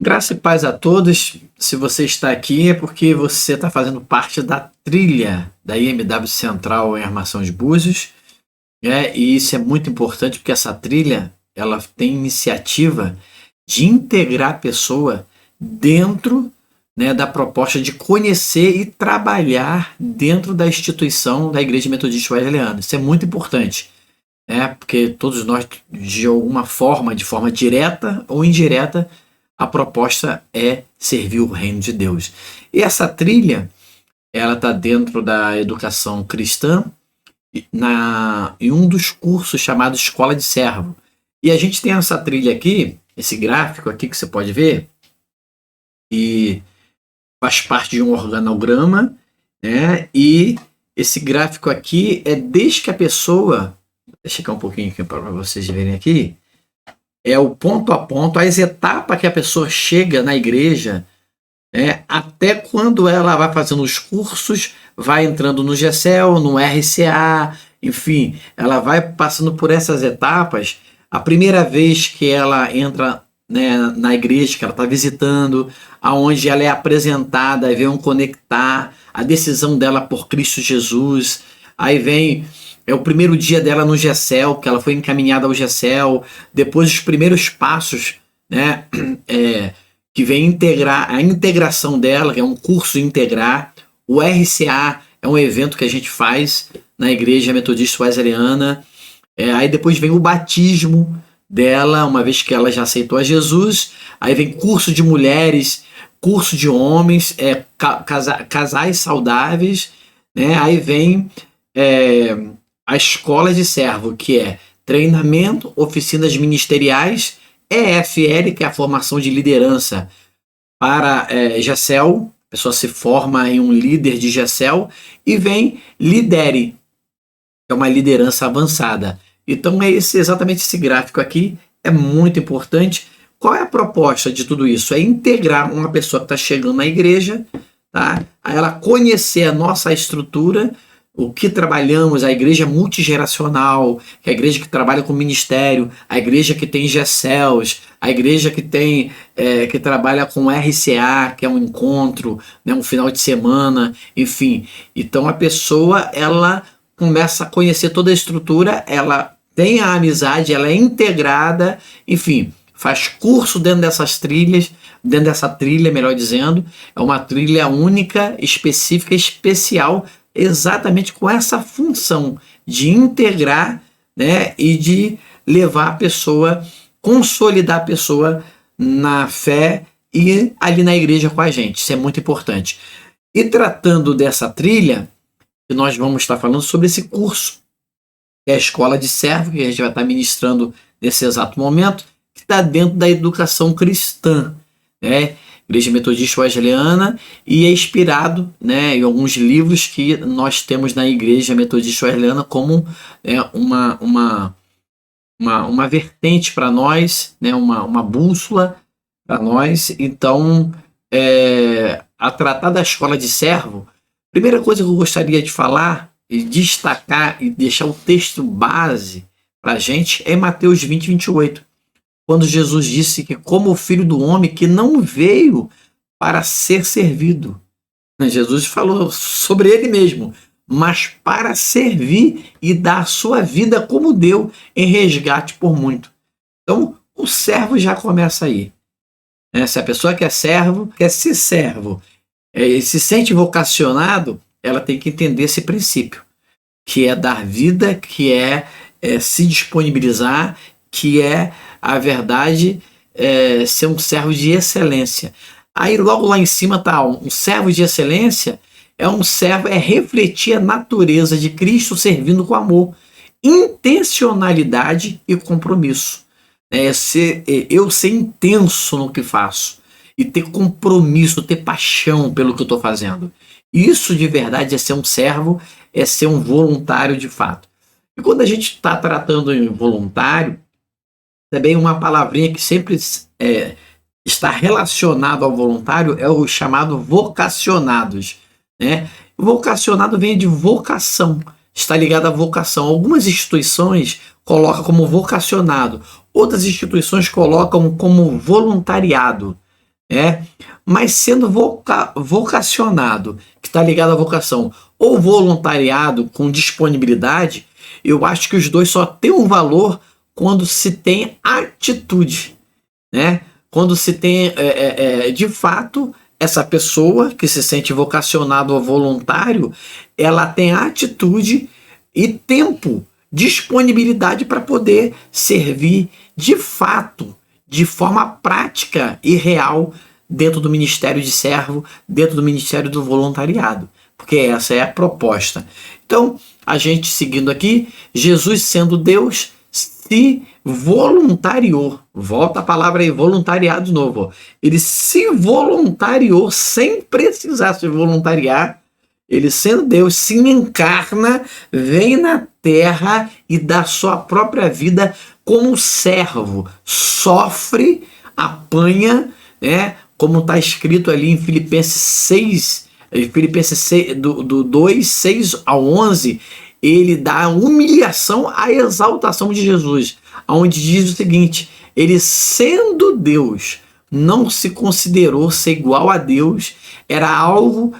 Graça e paz a todos. Se você está aqui é porque você está fazendo parte da trilha da IMW Central em Armação de Búzios, e isso é muito importante porque essa trilha ela tem iniciativa de integrar a pessoa dentro, da proposta de conhecer e trabalhar dentro da instituição da Igreja Metodista Wesleyana. Isso é muito importante, porque todos nós, de alguma forma, de forma direta ou indireta, a proposta é servir o reino de Deus. E essa trilha, ela está dentro da educação cristã, em um dos cursos chamado Escola de Servo. E a gente tem essa trilha aqui, esse gráfico aqui que você pode ver, e faz parte de um organograma, e esse gráfico aqui é desde que a pessoa, deixa eu checar um pouquinho aqui para vocês verem aqui, é o ponto a ponto, as etapas que a pessoa chega na igreja, até quando ela vai fazendo os cursos, vai entrando no GECEL, no RCA, enfim, ela vai passando por essas etapas. A primeira vez que ela entra, na igreja que ela está visitando, aonde ela é apresentada, aí vem um conectar, a decisão dela por Cristo Jesus, aí vem o primeiro dia dela no GECEL, que ela foi encaminhada ao GECEL, depois os primeiros passos, que vem integrar a integração dela, que é um curso integrar. O RCA é um evento que a gente faz na Igreja Metodista Wesleyana. Aí depois vem o batismo dela, uma vez que ela já aceitou a Jesus. Aí vem curso de mulheres, curso de homens, casais saudáveis, Aí vem a escola de servo, que é treinamento, oficinas ministeriais, EFL, que é a formação de liderança para GECEL, a pessoa se forma em um líder de GECEL, e vem Lidere, que é uma liderança avançada. Então é exatamente esse gráfico aqui, é muito importante. Qual é a proposta de tudo isso? É integrar uma pessoa que está chegando na igreja, tá? A ela conhecer a nossa estrutura, o que trabalhamos, a igreja multigeracional, que é a igreja que trabalha com ministério, a igreja que tem GECELs, a igreja que tem que trabalha com RCA, que é um encontro, um final de semana, enfim. Então a pessoa ela começa a conhecer toda a estrutura, ela tem a amizade, ela é integrada, enfim, faz curso dentro dessas trilhas, dentro dessa trilha, melhor dizendo, é uma trilha única, específica, especial, exatamente com essa função de integrar, e de levar a pessoa, consolidar a pessoa na fé e ali na igreja com a gente. Isso é muito importante. E tratando dessa trilha, nós vamos estar falando sobre esse curso, que é a Escola de Servo, que a gente vai estar ministrando nesse exato momento, que está dentro da educação cristã, Igreja Metodista Wesleyana, e é inspirado, em alguns livros que nós temos na Igreja Metodista Wesleyana como uma vertente para nós, uma bússola para nós. Então, a tratar da escola de servo, primeira coisa que eu gostaria de falar e destacar e deixar o texto base para a gente é Mateus 20, 28. Quando Jesus disse que como o Filho do Homem que não veio para ser servido. Jesus falou sobre ele mesmo, mas para servir e dar a sua vida como deu em resgate por muito. Então, o servo já começa aí. Se a pessoa quer servo, quer ser servo, e se sente vocacionado, ela tem que entender esse princípio, que é dar vida, que é se disponibilizar, que é a verdade, ser um servo de excelência. Aí logo lá em cima está um servo de excelência, é refletir a natureza de Cristo servindo com amor, intencionalidade e compromisso. Eu ser intenso no que faço e ter compromisso, ter paixão pelo que eu estou fazendo. Isso de verdade é ser um servo, é ser um voluntário de fato. E quando a gente está tratando em voluntário, também uma palavrinha que sempre está relacionado ao voluntário é o chamado vocacionados. O vocacionado vem de vocação, está ligado à vocação. Algumas instituições colocam como vocacionado, outras instituições colocam como voluntariado. mas sendo vocacionado, que está ligado à vocação, ou voluntariado com disponibilidade, eu acho que os dois só têm um valor quando se tem atitude, né? Quando se tem, de fato, essa pessoa que se sente vocacionado ou voluntário, ela tem atitude e tempo, disponibilidade para poder servir de fato, de forma prática e real, dentro do ministério de servo, dentro do ministério do voluntariado, porque essa é a proposta. Então, a gente seguindo aqui, Jesus sendo Deus, se voluntariou, volta a palavra aí, voluntariado de novo, ele se voluntariou sem precisar se voluntariar, ele sendo Deus, se encarna, vem na terra e dá sua própria vida como servo, sofre, apanha, como está escrito ali em Filipenses 6, do 2, 6 ao 11, ele dá a humilhação, a exaltação de Jesus, onde diz o seguinte: ele sendo Deus, não se considerou ser igual a Deus, era algo,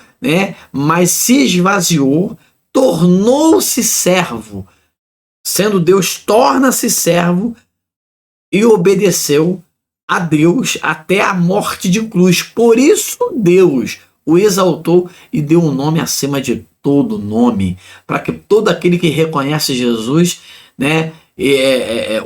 mas se esvaziou, tornou-se servo. Sendo Deus, torna-se servo e obedeceu a Deus até a morte de cruz. Por isso Deus o exaltou e deu um nome acima de todo nome, para que todo aquele que reconhece Jesus,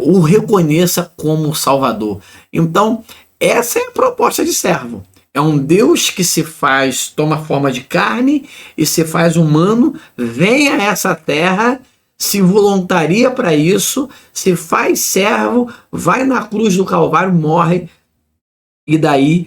o reconheça como Salvador. Então, essa é a proposta de servo. É um Deus que se faz, toma forma de carne e se faz humano, vem a essa terra, se voluntaria para isso, se faz servo, vai na cruz do Calvário, morre, e daí,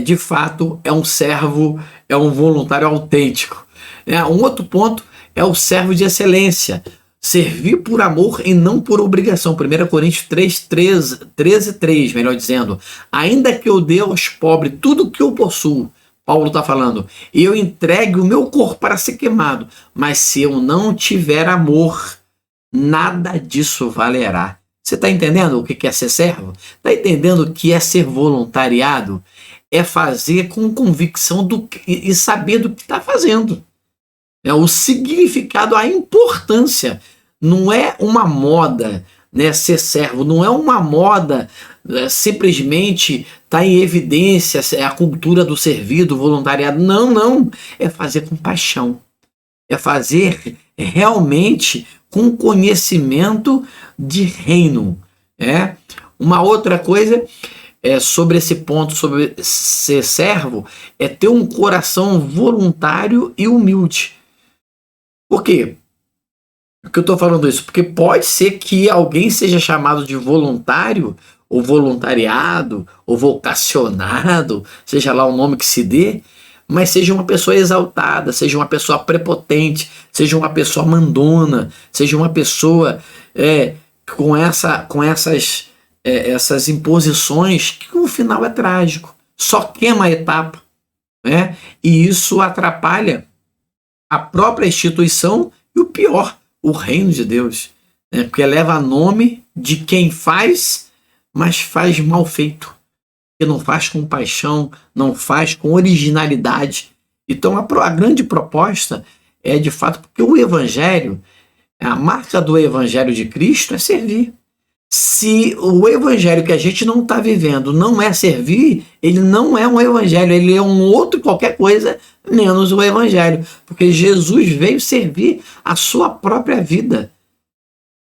de fato, é um servo, é um voluntário autêntico. Um outro ponto é o servo de excelência, servir por amor e não por obrigação. 1 Coríntios 13:3, melhor dizendo, ainda que eu dê aos pobres tudo que eu possuo, Paulo está falando, e eu entregue o meu corpo para ser queimado, mas se eu não tiver amor, nada disso valerá. Você está entendendo o que é ser servo? Está entendendo o que é ser voluntariado? É fazer com convicção e saber do que está fazendo. O significado, a importância. Não é uma moda, ser servo, não é uma moda simplesmente tá em evidência a cultura do servir, do voluntariado. Não. É fazer com paixão. É fazer realmente com conhecimento de reino. Uma outra coisa sobre esse ponto, sobre ser servo, é ter um coração voluntário e humilde. Por quê? Por que eu estou falando isso? Porque pode ser que alguém seja chamado de voluntário, ou voluntariado, ou vocacionado, seja lá o nome que se dê, mas seja uma pessoa exaltada, seja uma pessoa prepotente, seja uma pessoa mandona, seja uma pessoa com essas imposições que no final é trágico, só queima a etapa, e isso atrapalha a própria instituição e o pior, o reino de Deus, porque leva nome de quem faz, mas faz mal feito, que não faz com paixão, não faz com originalidade. Então a grande proposta é de fato, porque o evangelho, a marca do evangelho de Cristo é servir. Se o evangelho que a gente não está vivendo não é servir, ele não é um evangelho, ele é um outro qualquer coisa, menos o evangelho. Porque Jesus veio servir a sua própria vida.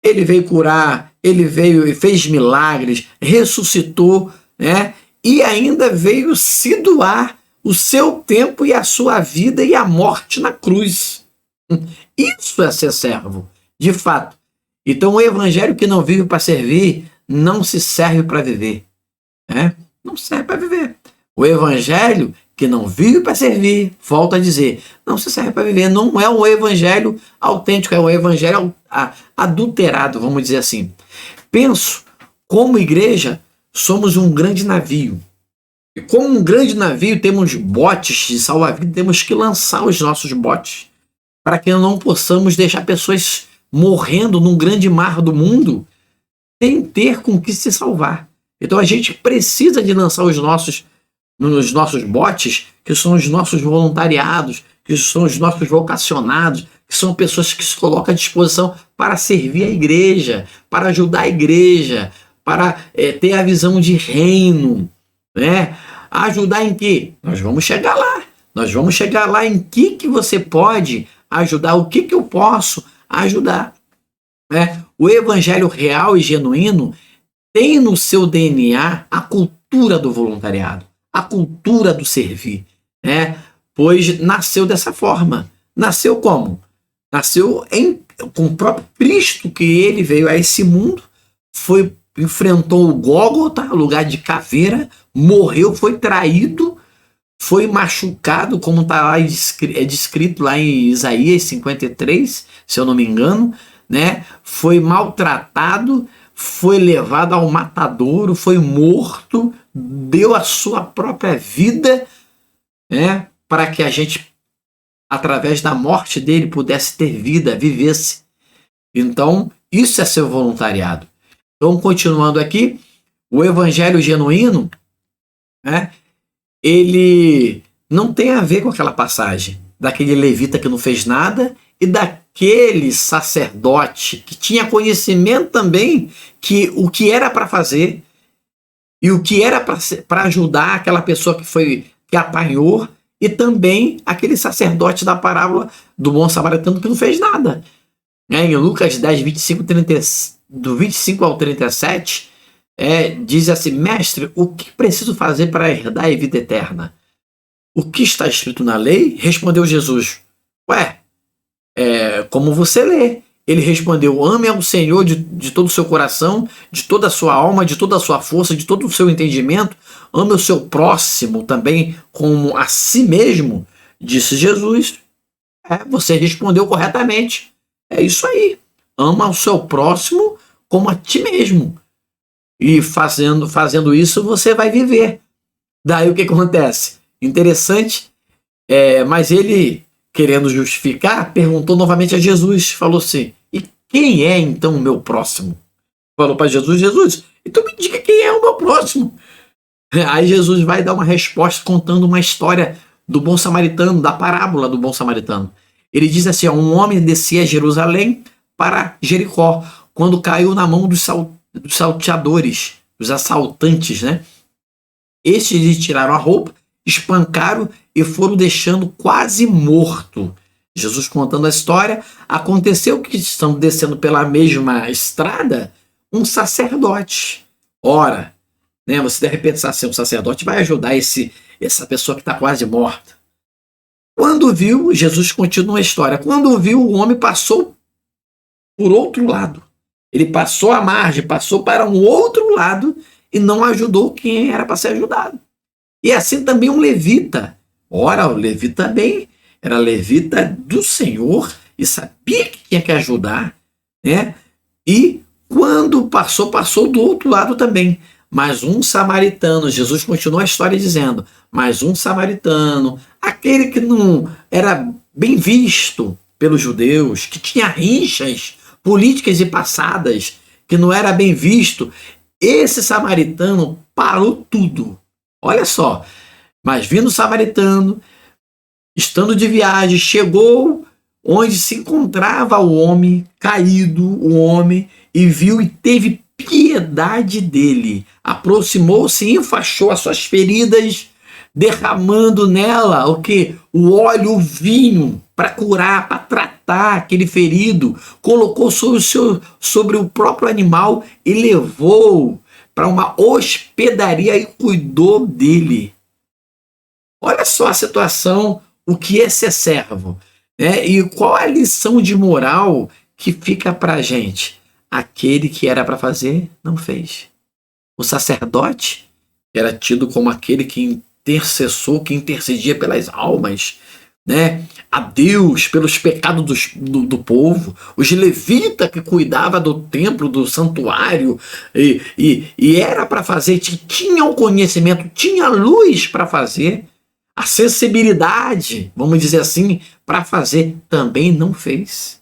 Ele veio curar, ele veio e fez milagres, ressuscitou, e ainda veio se doar o seu tempo e a sua vida e a morte na cruz. Isso é ser servo, de fato. Então o evangelho que não vive para servir, não se serve para viver. Não serve para viver. O evangelho que não vive para servir, volto a dizer, não se serve para viver. Não é um evangelho autêntico, é um evangelho adulterado, vamos dizer assim. Penso, como igreja, somos um grande navio. E como um grande navio, temos botes de salva-vida, temos que lançar os nossos botes para que não possamos deixar pessoas morrendo num grande mar do mundo sem ter com que se salvar. Então a gente precisa de lançar os nossos nos nossos botes, que são os nossos voluntariados, que são os nossos vocacionados, que são pessoas que se colocam à disposição para servir a igreja, para ajudar a igreja, para ter a visão de reino, né? Ajudar em quê? Nós vamos chegar lá. Nós vamos chegar lá em que você pode ajudar, o que eu posso ajudar. Né? O evangelho real e genuíno tem no seu DNA a cultura do voluntariado, a cultura do servir, né? Pois nasceu dessa forma. Nasceu como? Nasceu com o próprio Cristo, que ele veio a esse mundo, enfrentou o Gólgota, lugar de caveira, morreu, foi traído, foi machucado, como está lá descrito lá em Isaías 53, se eu não me engano, né? Foi maltratado, foi levado ao matadouro, foi morto, deu a sua própria vida, né? Para que a gente, através da morte dele, pudesse ter vida, vivesse. Então, isso é ser voluntariado. Então, continuando aqui, o evangelho genuíno, né, ele não tem a ver com aquela passagem daquele levita que não fez nada e daquele sacerdote que tinha conhecimento também que o que era para fazer e o que era para ajudar aquela pessoa que apanhou, e também aquele sacerdote da parábola do bom samaritano que não fez nada. Em Lucas 10, 25, 30, do 25 ao 37, diz assim: mestre, o que preciso fazer para herdar a vida eterna? O que está escrito na lei? Respondeu Jesus: como você lê. Ele respondeu: ame ao Senhor de todo o seu coração, de toda a sua alma, de toda a sua força, de todo o seu entendimento. Ame o seu próximo também como a si mesmo, disse Jesus. Você respondeu corretamente. É isso aí. Ama o seu próximo como a ti mesmo. E fazendo isso, você vai viver. Daí o que acontece? Interessante, mas ele, querendo justificar, perguntou novamente a Jesus. Falou assim: e quem é então o meu próximo? Falou para Jesus: Jesus, então me diga quem é o meu próximo. Aí Jesus vai dar uma resposta contando uma história do bom samaritano, da parábola do bom samaritano. Ele diz assim: um homem descia a Jerusalém para Jericó, quando caiu na mão dos salteadores, dos assaltantes, né? Estes lhe tiraram a roupa, espancaram e foram deixando quase morto. Jesus contando a história: aconteceu que estão descendo pela mesma estrada um sacerdote. Ora, né, você deve pensar assim: um sacerdote vai ajudar essa pessoa que está quase morta. Quando viu, Jesus continua a história, quando viu, o homem passou por outro lado. Ele passou a margem, passou para um outro lado e não ajudou quem era para ser ajudado. E assim também um levita. Ora, o levita também era levita do Senhor e sabia que tinha que ajudar, né? E quando passou do outro lado também. Mas um samaritano, Jesus continua a história dizendo, mas um samaritano, aquele que não era bem visto pelos judeus, que tinha rixas políticas e passadas, que não era bem visto, esse samaritano parou tudo. Olha só, mas vindo o samaritano, estando de viagem, chegou onde se encontrava o homem caído, o homem, e viu e teve piedade dele. Aproximou-se e enfaixou as suas feridas, derramando nela o que? O óleo, o vinho, para curar, para tratar aquele ferido. Colocou sobre o próprio animal e levou para uma hospedaria e cuidou dele. Olha só a situação, o que é ser servo, né? E qual a lição de moral que fica para a gente? Aquele que era para fazer, não fez. O sacerdote era tido como aquele que intercessou, que intercedia pelas almas, né? A Deus pelos pecados do povo. Os levitas que cuidava do templo, do santuário, e era para fazer, tinha o conhecimento, tinha luz para fazer, a sensibilidade, vamos dizer assim, para fazer, também não fez.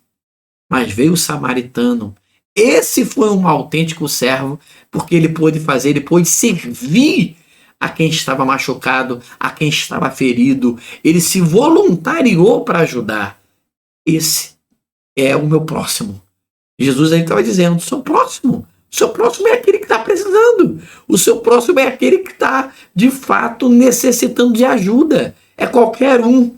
Mas veio o samaritano. Esse foi um autêntico servo, porque ele pôde fazer, ele pôde servir a quem estava machucado, a quem estava ferido. Ele se voluntariou para ajudar. Esse é o meu próximo. Jesus aí estava dizendo, o seu próximo é aquele que está precisando. O seu próximo é aquele que está, de fato, necessitando de ajuda. É qualquer um.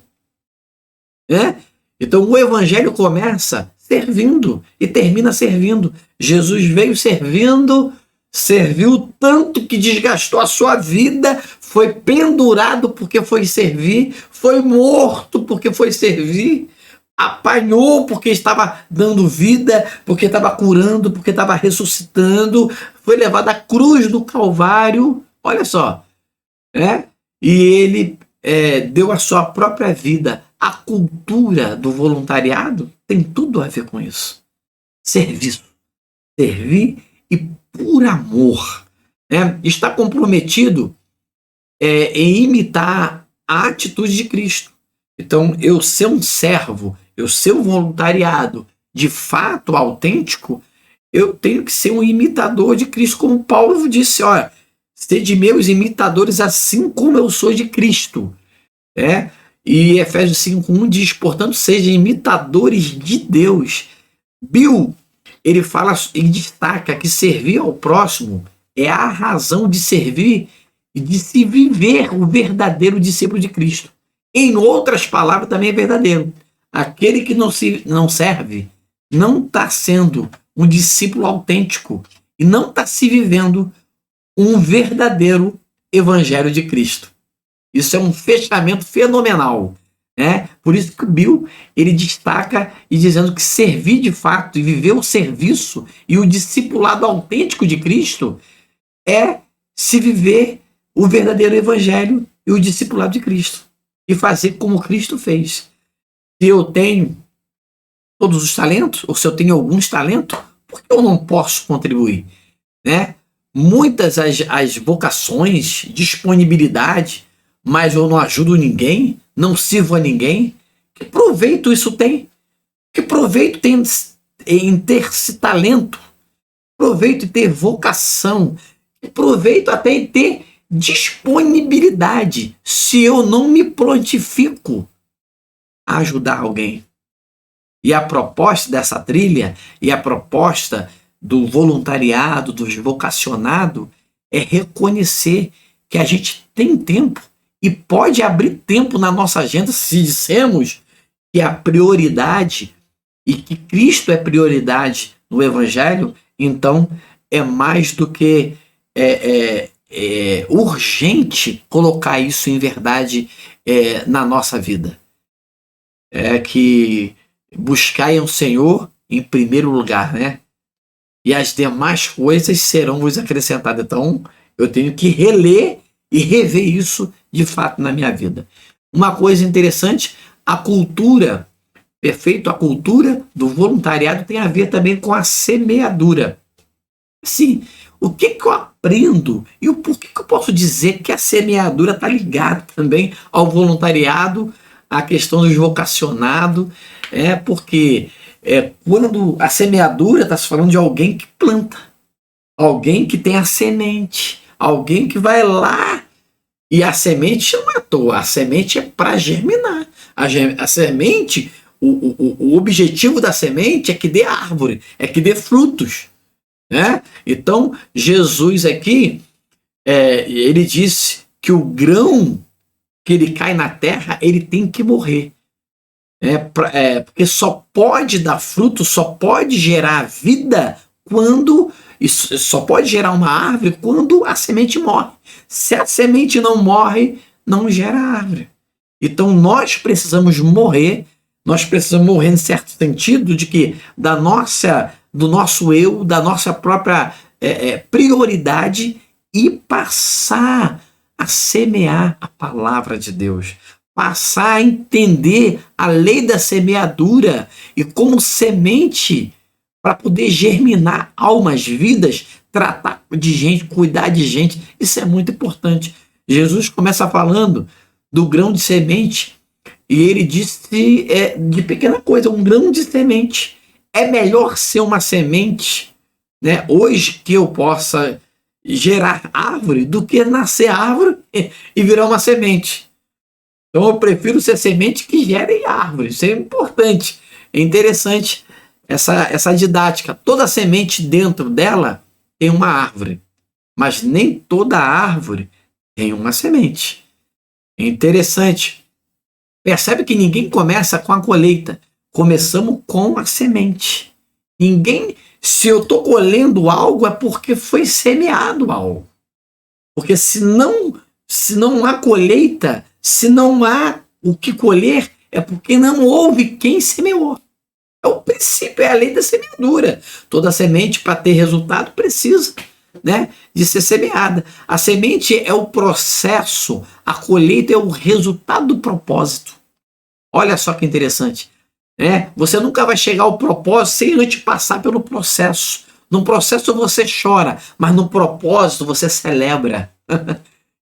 Né? Então o evangelho começa servindo e termina servindo. Jesus veio servindo, serviu tanto que desgastou a sua vida, foi pendurado porque foi servir, foi morto porque foi servir, apanhou porque estava dando vida, porque estava curando, porque estava ressuscitando, foi levado à cruz do Calvário, olha só, né? E ele deu a sua própria vida. A cultura do voluntariado tem tudo a ver com isso. Serviço, servir e por amor. Né? Está comprometido em imitar a atitude de Cristo. Então, eu ser um servo, eu ser um voluntariado de fato autêntico, eu tenho que ser um imitador de Cristo, como Paulo disse, olha, sede meus imitadores assim como eu sou de Cristo. E Efésios 5:1 diz, portanto, sejam imitadores de Deus. Bill, ele destaca que servir ao próximo é a razão de servir e de se viver o verdadeiro discípulo de Cristo. Em outras palavras, também é verdadeiro. Aquele que não serve não está sendo um discípulo autêntico e não está se vivendo um verdadeiro evangelho de Cristo. Isso é um fechamento fenomenal. Por isso que o Bill ele destaca e dizendo que servir de fato e viver o serviço e o discipulado autêntico de Cristo é se viver o verdadeiro evangelho e o discipulado de Cristo e fazer como Cristo fez. Se eu tenho todos os talentos, ou se eu tenho alguns talentos, por que eu não posso contribuir? Muitas as vocações, disponibilidade, mas eu não ajudo ninguém, não sirvo a ninguém. Que proveito isso tem? Que proveito tem em ter esse talento? Proveito em ter vocação? Que proveito até em ter disponibilidade se eu não me prontifico a ajudar alguém? E a proposta dessa trilha e a proposta do voluntariado, do vocacionado, é reconhecer que a gente tem tempo e pode abrir tempo na nossa agenda se dissermos que a prioridade e que Cristo é prioridade no Evangelho, então é mais do que urgente colocar isso em verdade na nossa vida. É que buscai o Senhor em primeiro lugar, e as demais coisas serão vos acrescentadas. Então eu tenho que reler e rever isso de fato na minha vida. Uma coisa interessante, a cultura do voluntariado tem a ver também com a semeadura. Sim, o que eu aprendo e o porquê que eu posso dizer que a semeadura está ligada também ao voluntariado, à questão do vocacionado, porque quando a semeadura está se falando de alguém que planta, alguém que tem a semente, alguém que vai lá, e a semente não é à toa, a semente é para germinar. A semente, o objetivo da semente é que dê árvore, é que dê frutos. Então, Jesus aqui, ele disse que o grão que ele cai na terra, ele tem que morrer. Porque só pode dar fruto, só pode gerar vida só pode gerar uma árvore quando a semente morre. Se a semente não morre, não gera árvore. Então nós precisamos morrer em certo sentido de que do nosso eu, da nossa própria prioridade e passar a semear a palavra de Deus, passar a entender a lei da semeadura e como semente para poder germinar almas, vidas, tratar de gente, cuidar de gente. Isso é muito importante. Jesus começa falando do grão de semente e ele disse de pequena coisa, um grão de semente. É melhor ser uma semente, hoje que eu possa gerar árvore do que nascer árvore e virar uma semente. Então eu prefiro ser semente que gere árvore. Isso é importante. É interessante essa didática. Toda semente dentro dela tem uma árvore, mas nem toda árvore tem uma semente. É interessante. Percebe que ninguém começa com a colheita. Começamos com a semente. Ninguém, se eu estou colhendo algo, é porque foi semeado algo. Porque se não há colheita, se não há o que colher, é porque não houve quem semeou. É o princípio, é a lei da semeadura. Toda semente, para ter resultado, precisa, né, de ser semeada. A semente é o processo, a colheita é o resultado do propósito. Olha só que interessante. Né? Você nunca vai chegar ao propósito sem antes passar pelo processo. No processo você chora, mas no propósito você celebra.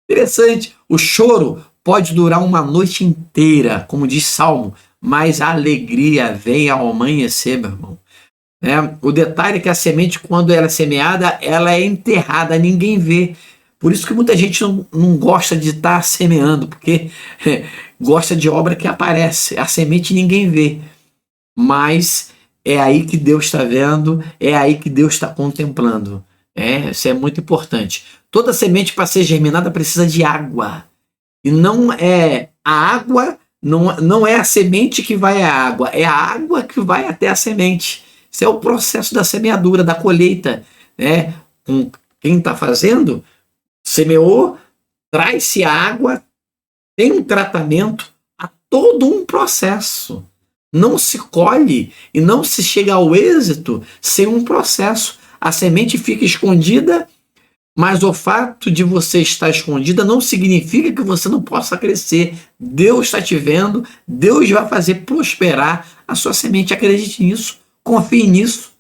Interessante. O choro pode durar uma noite inteira, como diz Salmo, mas a alegria vem ao amanhecer, meu irmão. O detalhe é que a semente, quando ela é semeada, ela é enterrada, ninguém vê. Por isso que muita gente não gosta de estar semeando, porque gosta de obra que aparece. A semente ninguém vê. Mas é aí que Deus está vendo, é aí que Deus está contemplando. Isso é muito importante. Toda semente, para ser germinada, precisa de água. E não é a água, não é a semente que vai à água, é a água que vai até a semente. Isso é o processo da semeadura, da colheita. Com quem está fazendo, semeou, traz-se a água, tem um tratamento, há todo um processo. Não se colhe e não se chega ao êxito sem um processo. A semente fica escondida, mas o fato de você estar escondida não significa que você não possa crescer. Deus está te vendo, Deus vai fazer prosperar a sua semente. Acredite nisso, confie nisso.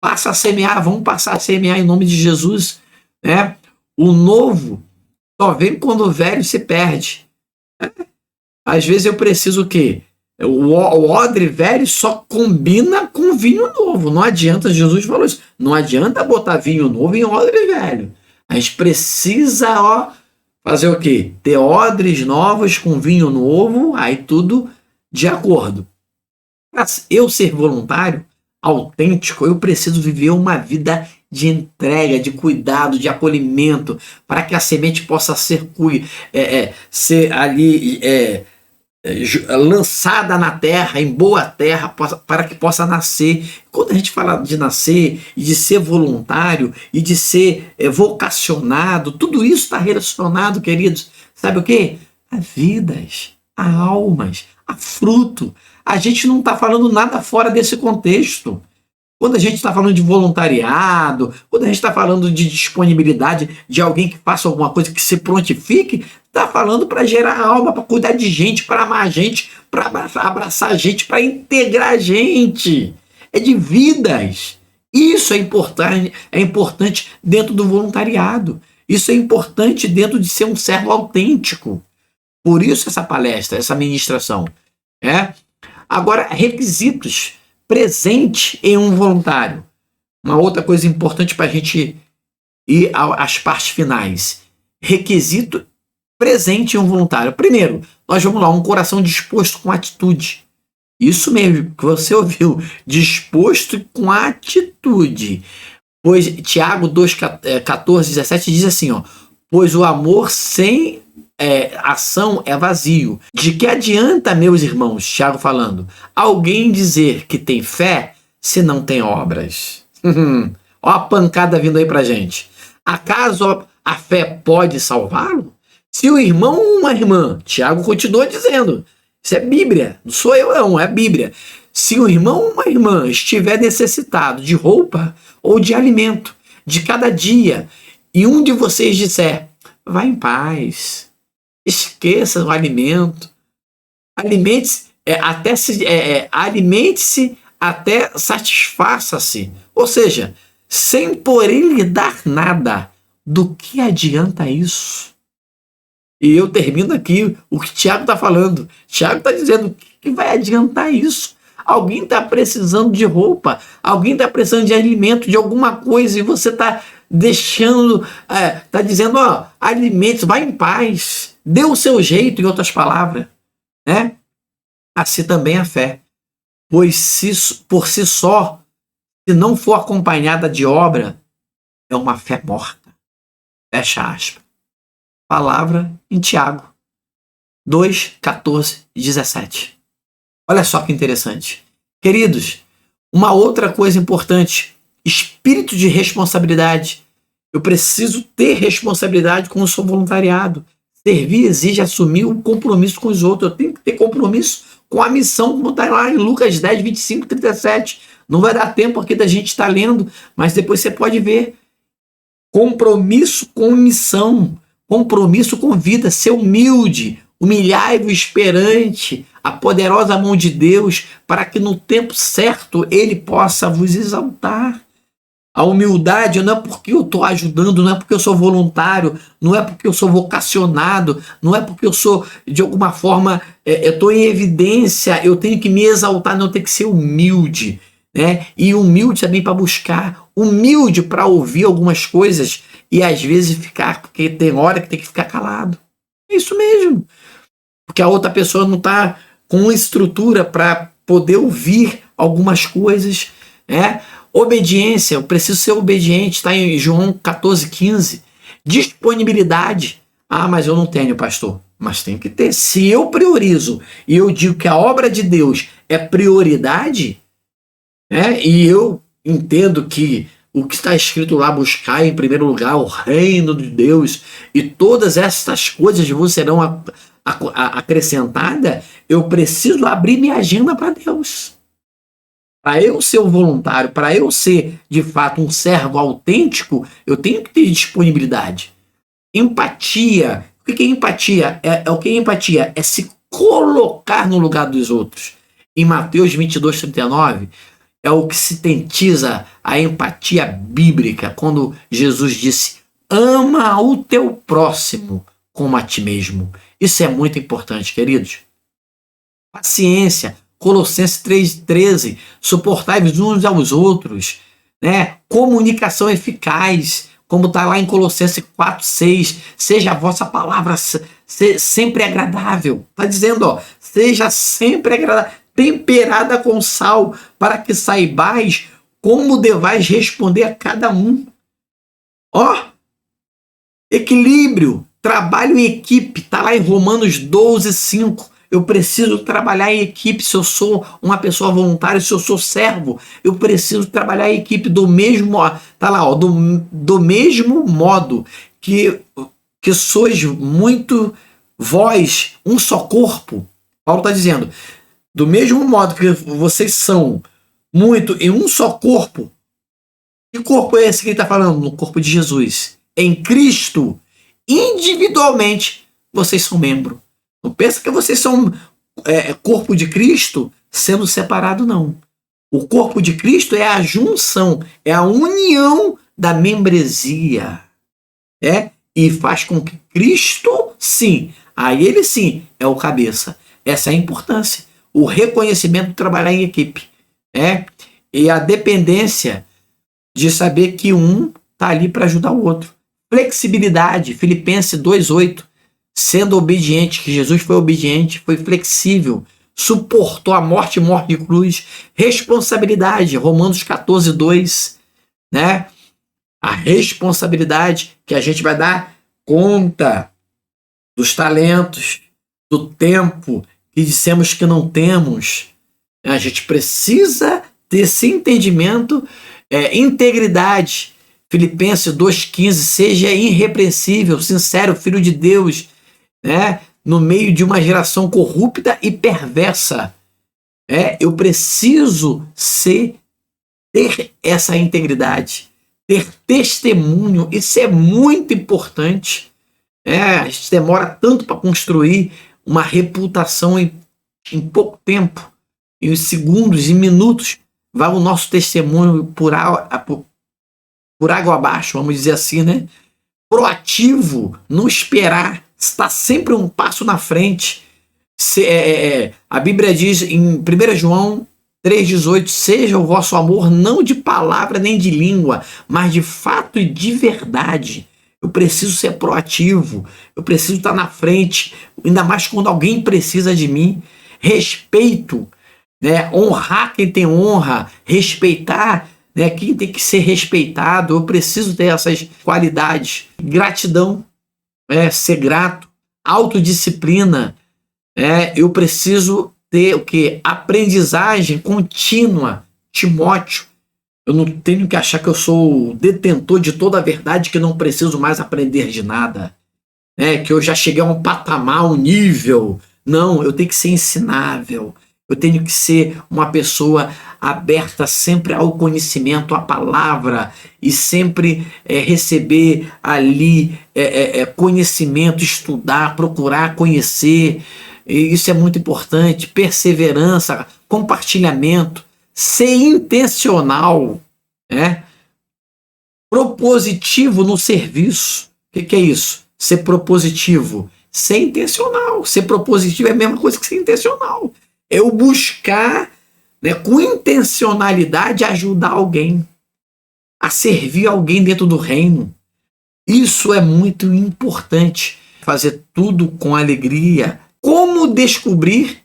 Passa a semear, vamos passar a semear em nome de Jesus. O novo só vem quando o velho se perde. Às vezes eu preciso o quê? O odre velho só combina com vinho novo. Não adianta, Jesus falou isso, não adianta botar vinho novo em odre velho. A gente precisa fazer o quê? Ter odres novos com vinho novo, aí tudo de acordo. Para eu ser voluntário, autêntico, eu preciso viver uma vida de entrega, de cuidado, de acolhimento, para que a semente possa ser ali lançada na terra, em boa terra, para que possa nascer. Quando a gente fala de nascer e de ser voluntário e de ser vocacionado, tudo isso está relacionado, queridos, sabe o quê? A vidas, a almas, a fruto. A gente não está falando nada fora desse contexto. Quando a gente está falando de voluntariado, quando a gente está falando de disponibilidade de alguém que faça alguma coisa, que se prontifique, está falando para gerar alma, para cuidar de gente, para amar a gente, para abraçar a gente, para integrar a gente. É de vidas. Isso é importante dentro do voluntariado. Isso é importante dentro de ser um servo autêntico. Por isso essa palestra, essa ministração. Agora, requisitos presente em um voluntário. Uma outra coisa importante para a gente ir às partes finais. Requisito presente em um voluntário. Primeiro, nós vamos lá, um coração disposto com atitude. Isso mesmo que você ouviu, disposto com atitude. Pois Tiago 2, 14, 17 diz assim, pois o amor sem ação é vazio. De que adianta, meus irmãos, Tiago falando, alguém dizer que tem fé se não tem obras? Ó a pancada vindo aí pra gente. Acaso a fé pode salvá-lo? Se o irmão ou uma irmã, Tiago continua dizendo, isso é Bíblia, não sou eu não, é Bíblia. Se o irmão ou uma irmã estiver necessitado de roupa ou de alimento de cada dia, e um de vocês disser, vá em paz, esqueça o alimento, alimente-se até satisfaça-se. Ou seja, sem porém lhe dar nada, do que adianta isso? E eu termino aqui o que Tiago está falando. Tiago está dizendo, o que vai adiantar isso? Alguém está precisando de roupa, alguém está precisando de alimento, de alguma coisa, e você está deixando, tá dizendo, ó, alimente, vai em paz, dê o seu jeito, em outras palavras, né? Assim também a fé, pois por si só, se não for acompanhada de obra, é uma fé morta. Fecha aspas. Palavra em Tiago 2, 14 e 17. Olha só que interessante. Queridos, uma outra coisa importante, espírito de responsabilidade. Eu preciso ter responsabilidade com o seu voluntariado. Servir exige assumir um compromisso com os outros. Eu tenho que ter compromisso com a missão, como está lá em Lucas 10, 25, 37. Não vai dar tempo aqui da gente estar lendo, mas depois você pode ver. Compromisso com missão, compromisso com vida, ser humilde, humilhai-vos perante a poderosa mão de Deus, para que no tempo certo Ele possa vos exaltar. A humildade não é porque eu estou ajudando, não é porque eu sou voluntário, não é porque eu sou vocacionado, não é porque eu sou, de alguma forma, eu estou em evidência, eu tenho que me exaltar, não, eu tenho que ser humilde, né? E humilde também para buscar, humilde para ouvir algumas coisas e às vezes ficar, porque tem hora que tem que ficar calado. É isso mesmo. Porque a outra pessoa não está com estrutura para poder ouvir algumas coisas, né? Obediência, eu preciso ser obediente, está em João 14,15. Disponibilidade. Ah, mas eu não tenho, pastor. Mas tem que ter. Se eu priorizo e eu digo que a obra de Deus é prioridade, né? E eu entendo que o que está escrito lá, buscar em primeiro lugar o reino de Deus e todas essas coisas vos serão acrescentadas, eu preciso abrir minha agenda para Deus. Para eu ser um voluntário, para eu ser, de fato, um servo autêntico, eu tenho que ter disponibilidade. Empatia. O que é empatia? O que é empatia? É se colocar no lugar dos outros. Em Mateus 22, 39, é o que sintetiza a empatia bíblica, quando Jesus disse, ama o teu próximo como a ti mesmo. Isso é muito importante, queridos. Paciência. Colossenses 3,13, suportai-vos uns aos outros, né? Comunicação eficaz, como está lá em Colossenses 4,6, seja a vossa palavra sempre agradável, está dizendo, ó, seja sempre agradável, temperada com sal, para que saibais como devais responder a cada um. Ó, equilíbrio, trabalho em equipe, está lá em Romanos 12,5. Eu preciso trabalhar em equipe. Se eu sou uma pessoa voluntária, se eu sou servo, eu preciso trabalhar em equipe do mesmo, tá lá, ó, do mesmo modo que sois muito vós, um só corpo. Paulo está dizendo, do mesmo modo que vocês são muito em um só corpo. Que corpo é esse que ele está falando? No corpo de Jesus. Em Cristo, individualmente, vocês são membros. Não pensa que vocês são corpo de Cristo sendo separado, não. O corpo de Cristo é a junção, é a união da membresia. E faz com que Cristo, sim, aí ele sim é o cabeça. Essa é a importância. O reconhecimento de trabalhar em equipe. E a dependência de saber que um está ali para ajudar o outro. Flexibilidade, Filipenses 2,8. Sendo obediente, que Jesus foi obediente, foi flexível, suportou a morte de cruz. Responsabilidade, Romanos 14,2, né? A responsabilidade que a gente vai dar conta dos talentos, do tempo que dissemos que não temos. A gente precisa ter esse entendimento, integridade. Filipenses 2,15, seja irrepreensível, sincero, filho de Deus, né? No meio de uma geração corrupta e perversa. Eu preciso ter essa integridade, ter testemunho. Isso é muito importante. A gente demora tanto para construir uma reputação em pouco tempo, em segundos, em minutos, vai o nosso testemunho por água abaixo, vamos dizer assim, né? Proativo, não esperar, está sempre um passo na frente. A Bíblia diz em 1 João 3,18, seja o vosso amor não de palavra nem de língua, mas de fato e de verdade. Eu preciso ser proativo, eu preciso estar na frente, ainda mais quando alguém precisa de mim. Respeito, né? Honrar quem tem honra, respeitar, né, quem tem que ser respeitado. Eu preciso ter essas qualidades. Gratidão, ser grato, autodisciplina, eu preciso ter o que? Aprendizagem contínua. Timóteo, eu não tenho que achar que eu sou o detentor de toda a verdade, que não preciso mais aprender de nada, que eu já cheguei a um patamar, um nível. Não, eu tenho que ser ensinável. Eu tenho que ser uma pessoa aberta sempre ao conhecimento, à palavra, e sempre receber ali conhecimento, estudar, procurar conhecer. E isso é muito importante. Perseverança, compartilhamento, ser intencional, propositivo no serviço. O que é isso? Ser propositivo, ser intencional. Ser propositivo é a mesma coisa que ser intencional. Eu buscar, com intencionalidade, ajudar alguém, a servir alguém dentro do reino. Isso é muito importante. Fazer tudo com alegria. Como descobrir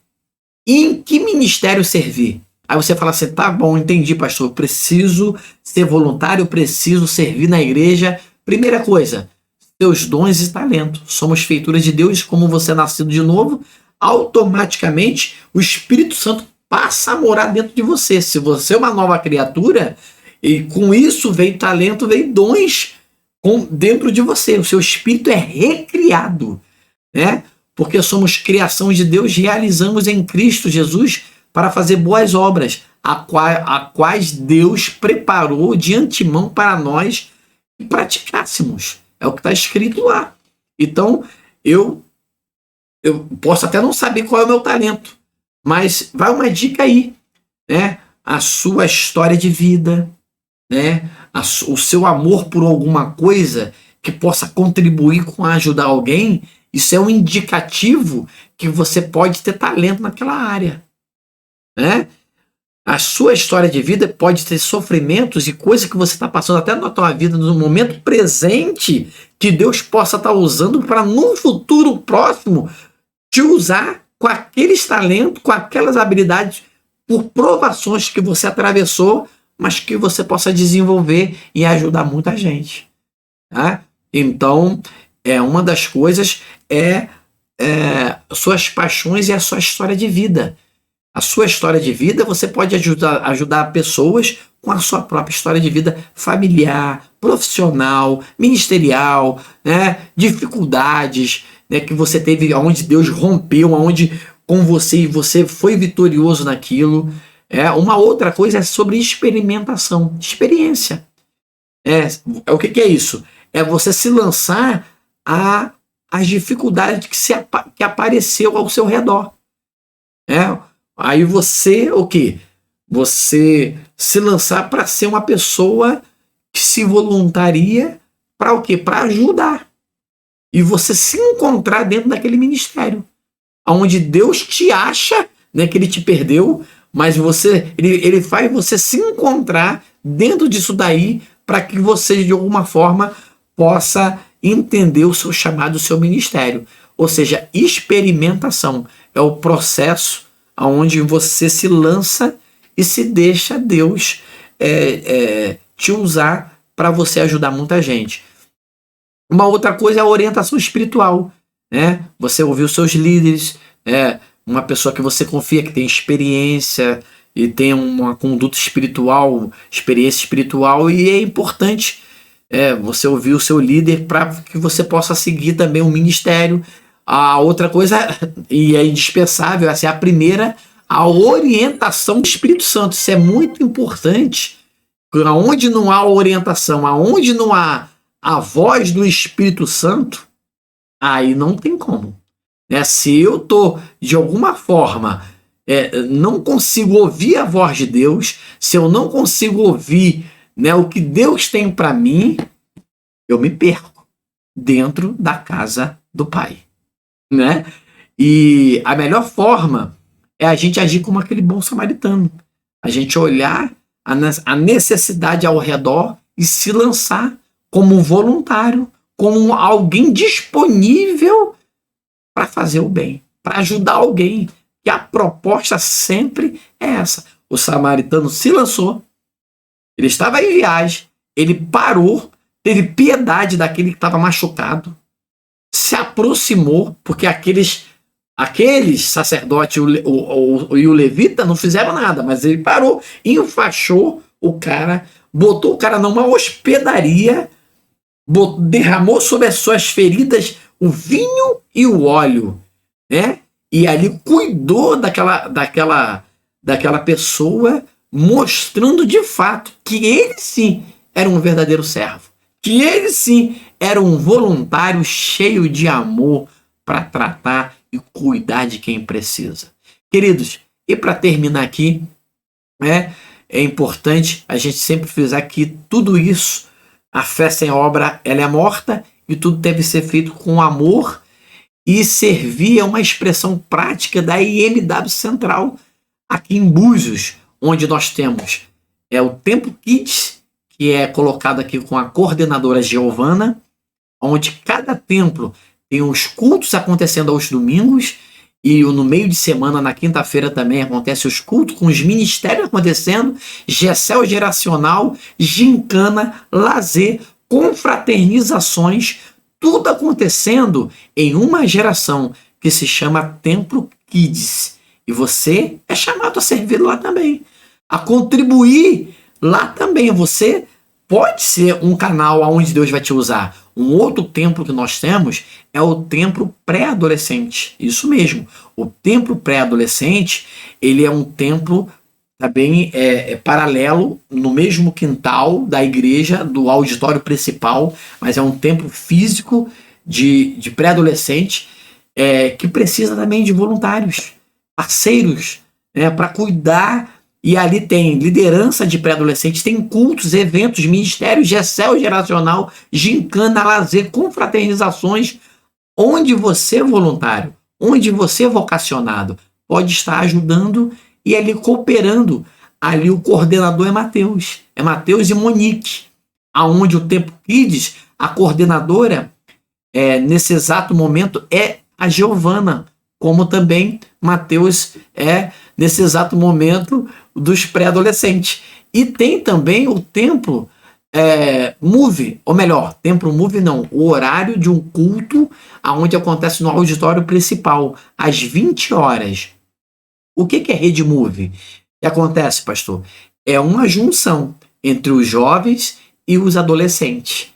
em que ministério servir? Aí você fala assim, tá bom, entendi, pastor, eu preciso ser voluntário, eu preciso servir na igreja. Primeira coisa, seus dons e talentos. Somos feituras de Deus, como você é nascido de novo, automaticamente o Espírito Santo passa a morar dentro de você. Se você é uma nova criatura, e com isso vem talento, vem dons dentro de você. O seu espírito é recriado, porque somos criação de Deus, realizamos em Cristo Jesus para fazer boas obras, a quais Deus preparou de antemão para nós que praticássemos. É o que está escrito lá. Então, eu posso até não saber qual é o meu talento, mas vai uma dica aí, a sua história de vida, o seu amor por alguma coisa que possa contribuir com ajudar alguém. Isso é um indicativo que você pode ter talento naquela área, A sua história de vida pode ter sofrimentos e coisas que você está passando até na tua vida, no momento presente, que Deus possa estar usando para, num futuro próximo, te usar com aqueles talentos, com aquelas habilidades, por provações que você atravessou, mas que você possa desenvolver e ajudar muita gente. Então, uma das coisas suas paixões e a sua história de vida. A sua história de vida, você pode ajudar pessoas com a sua própria história de vida familiar, profissional, ministerial, dificuldades, que você teve, onde Deus rompeu, onde com você e você foi vitorioso naquilo. Uma outra coisa é sobre experimentação, experiência. O que é isso? É você se lançar às dificuldades que apareceu ao seu redor. Aí você, o quê? Você se lançar para ser uma pessoa que se voluntaria para o quê? Para ajudar. E você se encontrar dentro daquele ministério, onde Deus te acha, que Ele te perdeu, mas ele faz você se encontrar dentro disso daí, para que você, de alguma forma, possa entender o seu chamado, o seu ministério. Ou seja, experimentação é o processo onde você se lança e se deixa Deus te usar para você ajudar muita gente. Uma outra coisa é a orientação espiritual. Você ouvir os seus líderes, uma pessoa que você confia, que tem experiência e tem uma conduta espiritual, experiência espiritual, e é importante você ouvir o seu líder para que você possa seguir também o ministério. A outra coisa, e é indispensável, essa é a primeira, a orientação do Espírito Santo. Isso é muito importante. Aonde não há orientação, aonde não há a voz do Espírito Santo, aí não tem como. Se eu estou, de alguma forma, não consigo ouvir a voz de Deus, se eu não consigo ouvir o que Deus tem para mim, eu me perco dentro da casa do Pai. E a melhor forma é a gente agir como aquele bom samaritano. a gente olhar a necessidade ao redor e se lançar como um voluntário, como alguém disponível para fazer o bem, para ajudar alguém. E a proposta sempre é essa. O samaritano se lançou, ele estava em viagem, ele parou, teve piedade daquele que estava machucado, se aproximou, porque aqueles sacerdotes e o levita não fizeram nada, mas ele parou, enfaixou o cara, botou o cara numa hospedaria, derramou sobre as suas feridas o vinho e o óleo, né? E ali cuidou daquela pessoa, mostrando de fato que ele sim era um verdadeiro servo, que ele sim era um voluntário cheio de amor para tratar e cuidar de quem precisa. Queridos, e para terminar aqui, é importante a gente sempre frisar que tudo isso, a fé sem obra, ela é morta, e tudo deve ser feito com amor e servir a uma expressão prática da IMW Central, aqui em Búzios, onde nós temos o Templo Kids, que é colocado aqui com a coordenadora Giovana, onde cada templo tem os cultos acontecendo aos domingos, e no meio de semana, na quinta-feira também acontece os cultos, com os ministérios acontecendo, Gessel geracional, gincana, lazer, confraternizações, tudo acontecendo em uma geração que se chama Templo Kids. E você é chamado a servir lá também, a contribuir lá também. Você pode ser um canal onde Deus vai te usar. Um outro templo que nós temos é o templo pré-adolescente. Isso mesmo. O templo pré-adolescente, ele é um templo também paralelo, no mesmo quintal da igreja, do auditório principal, mas é um templo físico de pré-adolescente, que precisa também de voluntários, parceiros, para cuidar. E ali tem liderança de pré-adolescentes, tem cultos, eventos, ministérios, Gessel geracional, gincana, lazer, confraternizações, onde você, voluntário, onde você, vocacionado, pode estar ajudando e ali cooperando. Ali o coordenador é Mateus e Monique, aonde o Templo Kids, a coordenadora, nesse exato momento, é a Giovana, como também Mateus nesse exato momento, dos pré-adolescentes. E tem também o templo Move, ou melhor, templo Move não, o horário de um culto aonde acontece no auditório principal, às 20 horas. O que é Rede Move? O que acontece, pastor? É uma junção entre os jovens e os adolescentes.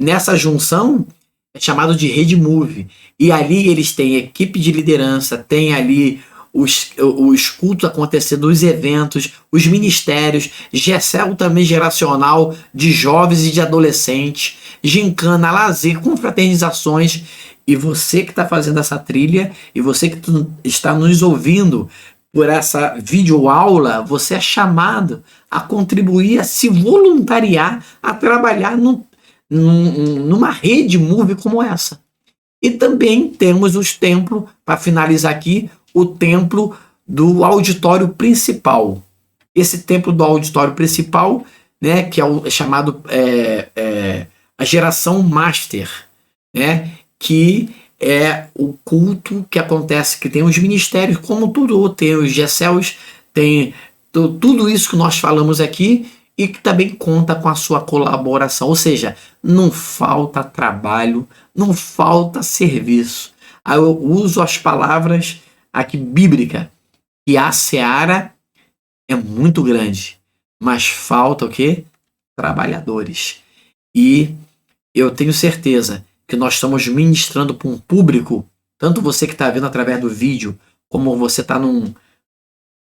Nessa junção é chamado de Rede Move. E ali eles têm equipe de liderança, tem ali os cultos acontecendo, os eventos, os ministérios, Gessel também geracional de jovens e de adolescentes, gincana, lazer, confraternizações. E você que está fazendo essa trilha, e você que está nos ouvindo por essa videoaula, você é chamado a contribuir, a se voluntariar, a trabalhar numa rede Move como essa. E também temos os templos, para finalizar aqui, o templo do auditório principal. Esse templo do auditório principal, né, que é chamado a geração master, né, que é o culto que acontece, que tem os ministérios, como tudo, tem os Gessels, tem tudo isso que nós falamos aqui, e que também conta com a sua colaboração. Ou seja, não falta trabalho, não falta serviço. Aí eu uso as palavras aqui bíblicas, que a seara é muito grande, mas falta o quê? Trabalhadores. E eu tenho certeza que nós estamos ministrando para um público, tanto você que está vendo através do vídeo, como você está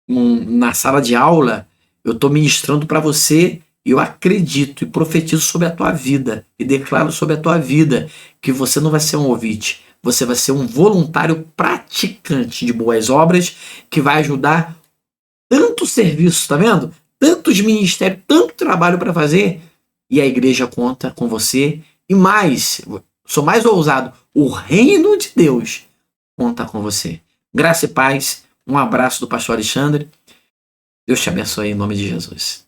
na sala de aula. Eu estou ministrando para você, e eu acredito e profetizo sobre a tua vida, e declaro sobre a tua vida que você não vai ser um ouvinte, você vai ser um voluntário praticante de boas obras, que vai ajudar tanto serviço, tá vendo? Tantos ministérios, tanto trabalho para fazer, e a igreja conta com você, e mais, sou mais ousado, o reino de Deus conta com você. Graça e paz, um abraço do pastor Alexandre. Deus te abençoe em nome de Jesus.